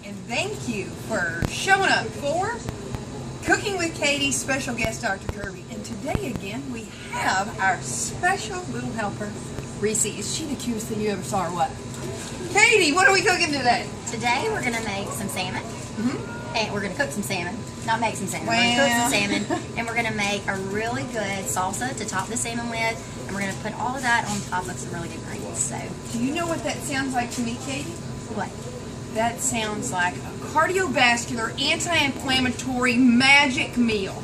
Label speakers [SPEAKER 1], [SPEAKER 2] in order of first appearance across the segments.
[SPEAKER 1] and thank you for showing up for Cooking with Katie's special guest, Dr. Kirby. And today again, we have our special little helper, Reese. Is she the cutest thing you ever saw or what? Katie, what are we cooking today?
[SPEAKER 2] Today we're going to make some salmon. And we're going to cook some salmon. Not make some salmon.
[SPEAKER 1] Wow.
[SPEAKER 2] We're going to cook some salmon. And we're going to make a really good salsa to top the salmon with. And we're going to put all of that on top of some really good greens. So,
[SPEAKER 1] do you know what that sounds like to me, Katie?
[SPEAKER 2] What?
[SPEAKER 1] That sounds like a cardiovascular, anti-inflammatory magic meal.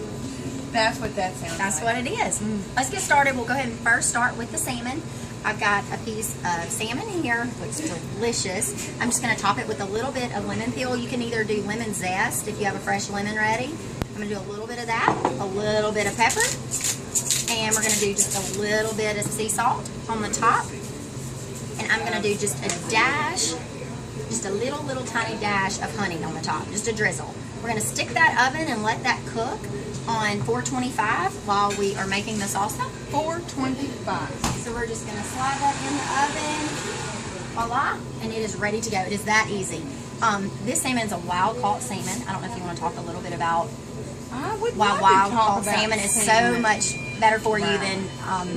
[SPEAKER 1] That's what that sounds like.
[SPEAKER 2] That's what it is. Let's get started. We'll go ahead and first start with the salmon. I've got a piece of salmon here. Looks delicious. I'm just going to top it with a little bit of lemon peel. You can either do lemon zest if you have a fresh lemon ready. I'm going to do a little bit of that, a little bit of pepper, and we're going to do just a little bit of sea salt on the top. And I'm going to do just a dash, just a little tiny dash of honey on the top, just a drizzle. We're going to stick that oven and let that cook on 425 while we are making the salsa.
[SPEAKER 1] 425.
[SPEAKER 2] So we're just going to slide that in the oven. Voila. And it is ready to go. It is that easy. This salmon is a wild caught salmon. I don't know if you want to talk a little bit about why wild caught salmon is so much better for you than...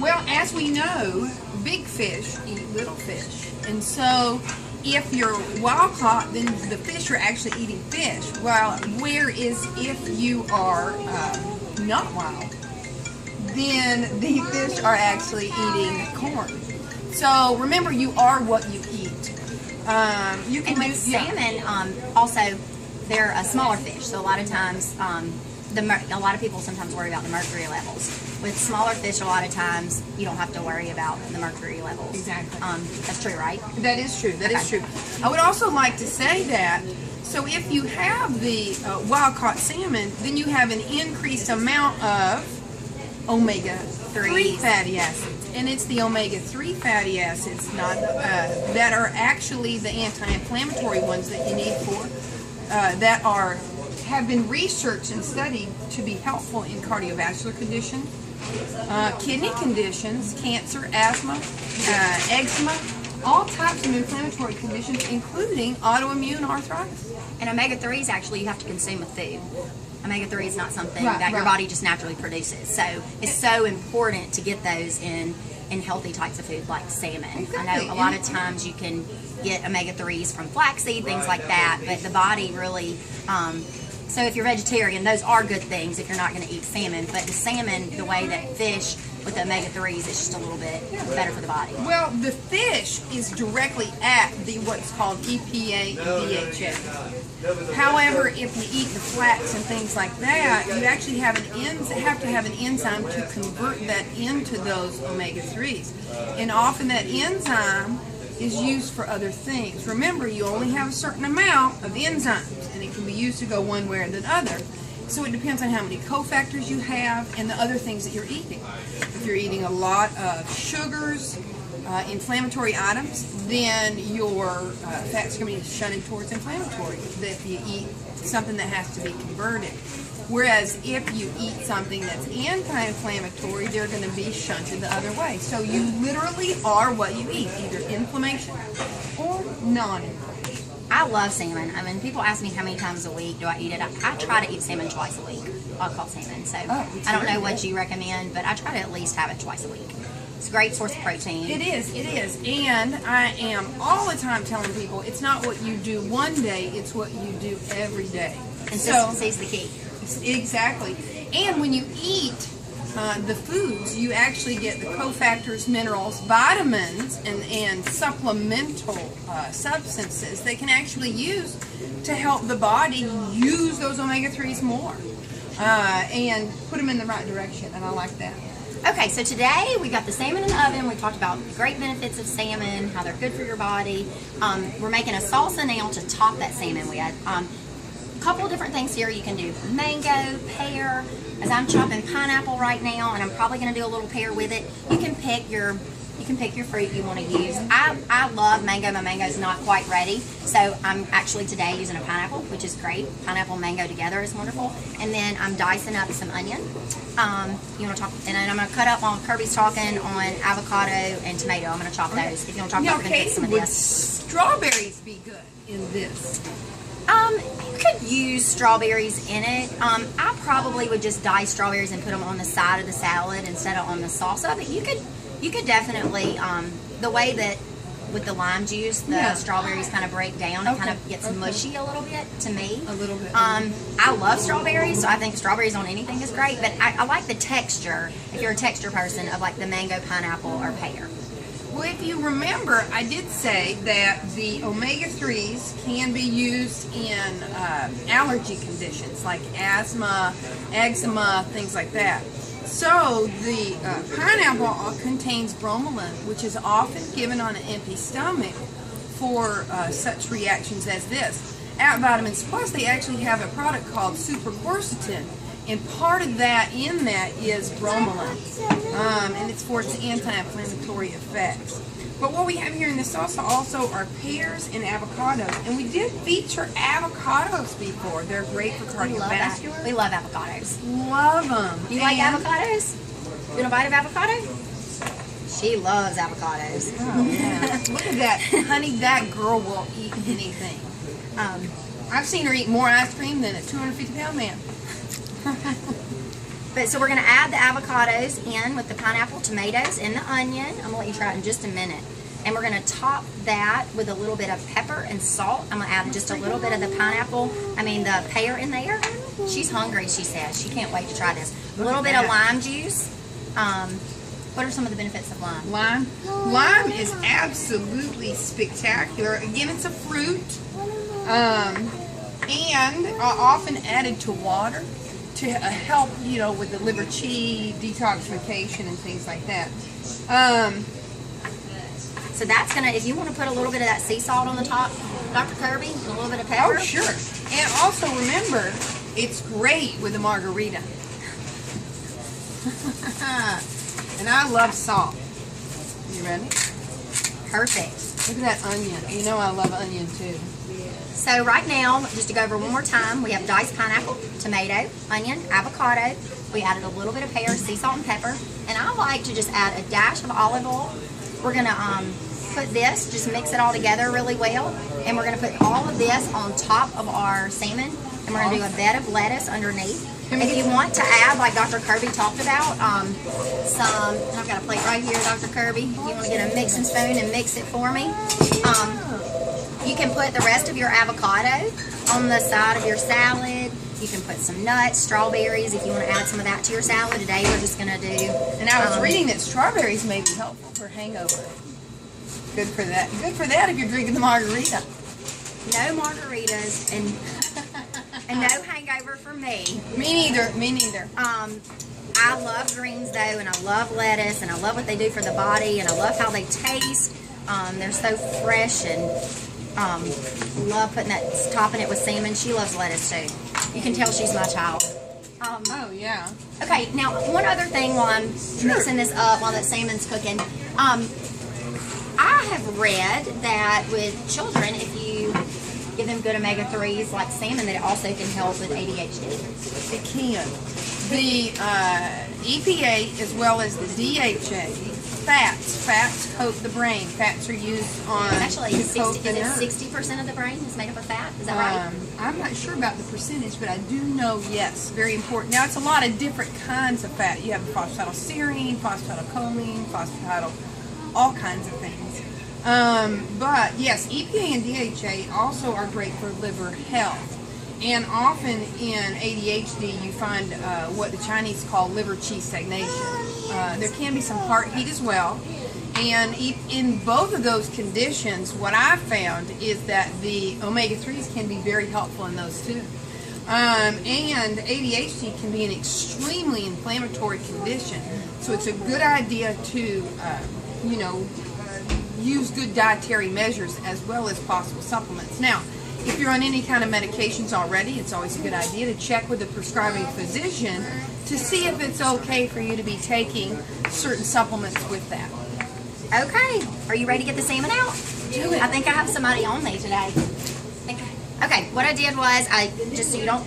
[SPEAKER 1] well, as we know, big fish eat little fish. And so if you're wild caught, then the fish are actually eating fish. Well, whereas if you are not wild, then the fish are actually eating corn. So remember, you are what you eat. You can
[SPEAKER 2] and with salmon, also they're a smaller fish. So a lot of times, a lot of people sometimes worry about the mercury levels. With smaller fish, a lot of times you don't have to worry about the mercury levels.
[SPEAKER 1] Exactly.
[SPEAKER 2] That's true, right?
[SPEAKER 1] That is true. That is true. I would also like to say that, so if you have the wild-caught salmon, then you have an increased amount of omega-3 fatty acids. And it's the omega-3 fatty acids that are actually the anti-inflammatory ones that you need that have been researched and studied to be helpful in cardiovascular conditions, kidney conditions, cancer, asthma, eczema, all types of inflammatory conditions, including autoimmune arthritis.
[SPEAKER 2] And omega-3s actually you have to consume with food. Omega-3 is not something that your body just naturally produces. So it's so important to get those in healthy types of food like salmon. Exactly. I know a lot of times you can get omega-3s from flaxseed, things like that, but the body really... so if you're vegetarian, those are good things if you're not going to eat salmon. But the salmon, the way that fish with the omega-3s, it's just a little bit better for the body.
[SPEAKER 1] Well, the fish is directly at what's called EPA and DHA. However, if you eat the flax and things like that, you actually have to have an enzyme to convert that into those omega-3s. And often that enzyme is used for other things. Remember, you only have a certain amount of enzymes, and it can be used to go one way or the other. So it depends on how many cofactors you have and the other things that you're eating. If you're eating a lot of sugars, inflammatory items, then your fats are going to be shunted towards inflammatory. If you eat something that has to be converted. Whereas if you eat something that's anti-inflammatory, they're going to be shunted the other way. So you literally are what you eat, either inflammation or non-inflammation.
[SPEAKER 2] I love salmon. I mean, people ask me how many times a week do I eat it. I try to eat salmon twice a week. I'll call salmon. So I don't know what you recommend, but I try to at least have it twice a week. It's a great source of protein.
[SPEAKER 1] It is. And I am all the time telling people it's not what you do one day, it's what you do every day.
[SPEAKER 2] Consistency is the key.
[SPEAKER 1] Exactly. And when you eat the foods, you actually get the cofactors, minerals, vitamins, and supplemental substances that can actually use to help the body use those omega-3s more and put them in the right direction, and I like that.
[SPEAKER 2] Okay, so today we got the salmon in the oven. We talked about the great benefits of salmon, how they're good for your body. We're making a salsa now to top that salmon with. A couple of different things here. You can do mango, pear. As I'm chopping pineapple right now, and I'm probably going to do a little pear with it. You can pick your fruit you want to use. I love mango. My mango's not quite ready, so I'm actually today using a pineapple, which is great. Pineapple and mango together is wonderful. And then I'm dicing up some onion. You want to talk, and then I'm going to cut up on Kirby's talking on avocado and tomato. I'm going to chop those. If you want to talk about, we're going to get some of this.
[SPEAKER 1] Strawberries be good in this?
[SPEAKER 2] You could use strawberries in it. I probably would just dice strawberries and put them on the side of the salad instead of on the salsa. But you could definitely, the way that with the lime juice, the strawberries kind of break down. It kind of gets mushy a little bit to me.
[SPEAKER 1] A little bit.
[SPEAKER 2] I love strawberries, so I think strawberries on anything is great. But I like the texture, if you're a texture person, of like the mango, pineapple, or pear.
[SPEAKER 1] Well, if you remember, I did say that the omega-3s can be used in allergy conditions like asthma, eczema, things like that. So the pineapple contains bromelain, which is often given on an empty stomach for such reactions as this. At Vitamins Plus, they actually have a product called super quercetin, and part of that in that is bromelain, and it's for its anti-inflammatory effects. But what we have here in the salsa also are pears and avocados, and we did feature avocados before. They're great for cardiovascular.
[SPEAKER 2] We love avocados.
[SPEAKER 1] Love them.
[SPEAKER 2] You like avocados? You want a bite of avocado? She loves avocados.
[SPEAKER 1] Oh, yeah. Look at that. Honey, that girl will eat anything. I've seen her eat more ice cream than a 250-pound man.
[SPEAKER 2] But so we're going to add the avocados in with the pineapple, tomatoes, and the onion. I'm going to let you try it in just a minute. And we're going to top that with a little bit of pepper and salt. I'm going to add just a little bit of the the pear in there. She's hungry, she says. She can't wait to try this. A little bit of lime juice. What are some of the benefits of lime?
[SPEAKER 1] Lime is absolutely spectacular. Again, it's a fruit. And often added to water to help, with the liver qi, detoxification, and things like that.
[SPEAKER 2] So that's gonna, if you want to put a little bit of that sea salt on the top, Dr. Kirby, and a little bit of pepper.
[SPEAKER 1] Oh, sure. And also remember, it's great with a margarita. And I love salt. You ready?
[SPEAKER 2] Perfect.
[SPEAKER 1] Look at that onion. You know I love onion too.
[SPEAKER 2] So right now, just to go over one more time, we have diced pineapple, tomato, onion, avocado. We added a little bit of pear, sea salt, and pepper. And I like to just add a dash of olive oil. We're going to put this, just mix it all together really well. And we're going to put all of this on top of our salmon. And we're going to do a bed of lettuce underneath. If you want to add, like Dr. Kirby talked about, I've got a plate right here, Dr. Kirby. If you want to get a mixing spoon and mix it for me. You can put the rest of your avocado on the side of your salad. You can put some nuts, strawberries, if you want to add some of that to your salad. Today we're just going to do...
[SPEAKER 1] And I was reading that strawberries may be helpful for hangover. Good for that. Good for that if you're drinking the margarita.
[SPEAKER 2] No margaritas and no hangover for me.
[SPEAKER 1] Me neither. Me neither.
[SPEAKER 2] I love greens though, and I love lettuce, and I love what they do for the body, and I love how they taste. They're so fresh, and love topping it with salmon. She loves lettuce too. You can tell she's my child.
[SPEAKER 1] Oh yeah.
[SPEAKER 2] Okay, now one other thing while I'm mixing this up, while that salmon's cooking. I have read that with children, if you give them good omega-3s like salmon, that it also can help with ADHD.
[SPEAKER 1] It can. The EPA as well as the DHA, fats coat the brain. Fats are used on
[SPEAKER 2] actually 60% of the brain is made up of fat. Is that right?
[SPEAKER 1] I'm not sure about the percentage, but I do know, yes, very important. Now, it's a lot of different kinds of fat. You have phosphatidylserine, phosphatidylcholine, all kinds of things. But yes, EPA and DHA also are great for liver health. And often in ADHD, you find what the Chinese call liver qi stagnation. There can be some heart heat as well. And in both of those conditions, what I've found is that the omega-3s can be very helpful in those too. And ADHD can be an extremely inflammatory condition. So it's a good idea to, use good dietary measures as well as possible supplements. Now, if you're on any kind of medications already, it's always a good idea to check with the prescribing physician to see if it's okay for you to be taking certain supplements with that.
[SPEAKER 2] Okay, are you ready to get the salmon out?
[SPEAKER 1] Do it.
[SPEAKER 2] I think I have somebody on me today. Okay, what I did was, just so that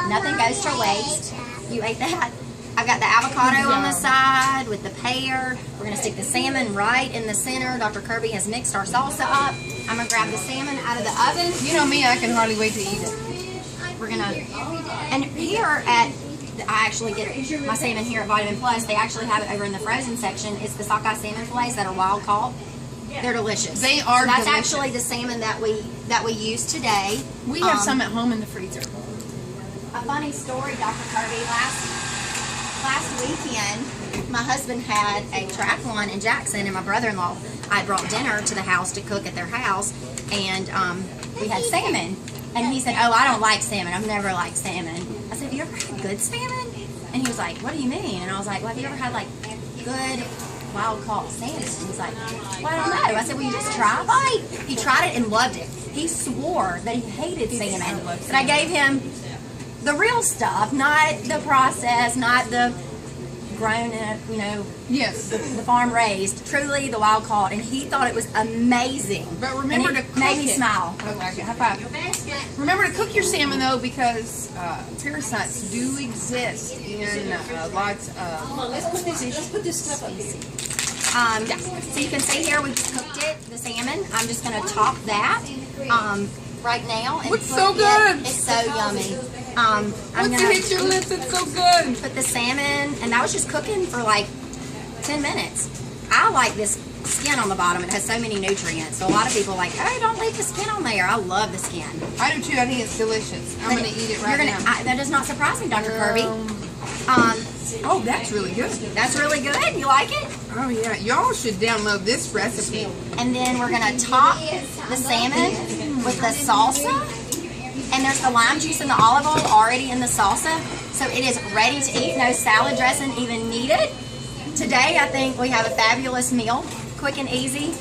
[SPEAKER 2] nothing goes to waste, you ate that. I've got the avocado on the side with the pear. We're going to stick the salmon right in the center. Dr. Kirby has mixed our salsa up. I'm gonna grab the salmon out of the oven.
[SPEAKER 1] You know me, I can hardly wait to eat it.
[SPEAKER 2] We're gonna, and here at, I actually get my salmon here at Vitamin Plus. They actually have it over in the frozen section. It's the sockeye salmon fillets that are wild caught. They're delicious.
[SPEAKER 1] They are
[SPEAKER 2] so that's
[SPEAKER 1] delicious.
[SPEAKER 2] actually the salmon that we use today.
[SPEAKER 1] We have some at home in the freezer.
[SPEAKER 2] A funny story, Dr. Kirby. Last weekend, my husband had a triathlon in Jackson, and my brother-in-law, I brought dinner to the house to cook at their house, and we had salmon. And he said, "Oh, I don't like salmon. I've never liked salmon." I said, "Have you ever had good salmon?" And he was like, "What do you mean?" And I was like, "Well, have you ever had like good wild caught salmon?" And he's like, "Well, I don't know." I said, "Well, you just try a bite." He tried it and loved it. He swore that he hated salmon, but I gave him the real stuff, not the process, not the grown,
[SPEAKER 1] Yes.
[SPEAKER 2] the farm raised, truly the wild caught, and he thought it was amazing.
[SPEAKER 1] But remember
[SPEAKER 2] and
[SPEAKER 1] to
[SPEAKER 2] it
[SPEAKER 1] cook
[SPEAKER 2] made me
[SPEAKER 1] it.
[SPEAKER 2] smile.
[SPEAKER 1] Oh, actually, high five. Remember to cook your salmon though, because parasites do exist in lots of. Let's put this stuff up here.
[SPEAKER 2] So you can see here we just cooked it, the salmon. I'm just going to top that right now. And
[SPEAKER 1] Looks
[SPEAKER 2] put
[SPEAKER 1] so good.
[SPEAKER 2] It's so yummy. I'm
[SPEAKER 1] Once
[SPEAKER 2] going
[SPEAKER 1] you hit your lips, it's so good.
[SPEAKER 2] put the salmon, and that was just cooking for like 10 minutes. I like this skin on the bottom. It has so many nutrients. So a lot of people are like, "Oh, don't leave the skin on there." I love the skin.
[SPEAKER 1] I do too. I think it's delicious. I'm going to eat it right now.
[SPEAKER 2] That does not surprise me, Dr. Kirby.
[SPEAKER 1] Oh, that's really good.
[SPEAKER 2] That's really good. You like it?
[SPEAKER 1] Oh yeah, y'all should download this recipe.
[SPEAKER 2] And then we're gonna top the salmon with the salsa. And there's the lime juice and the olive oil already in the salsa. So it is ready to eat. No salad dressing even needed. Today, I think we have a fabulous meal. Quick and easy.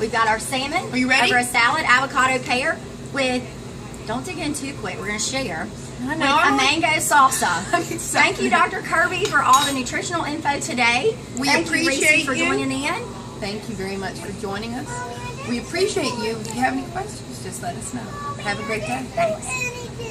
[SPEAKER 2] We've got our salmon.
[SPEAKER 1] Are you ready?
[SPEAKER 2] Over a salad, avocado pear with, don't dig in too quick, we're gonna share.
[SPEAKER 1] I
[SPEAKER 2] With
[SPEAKER 1] know.
[SPEAKER 2] a mango salsa.
[SPEAKER 1] I'm excited.
[SPEAKER 2] Thank you, Dr. Kirby, for all the nutritional info today.
[SPEAKER 1] We
[SPEAKER 2] Thank you,
[SPEAKER 1] appreciate
[SPEAKER 2] Reese, for
[SPEAKER 1] you.
[SPEAKER 2] joining in.
[SPEAKER 1] Thank you very much for joining us. We appreciate you. If you have any questions, just let us know. Have a great day.
[SPEAKER 2] Thanks.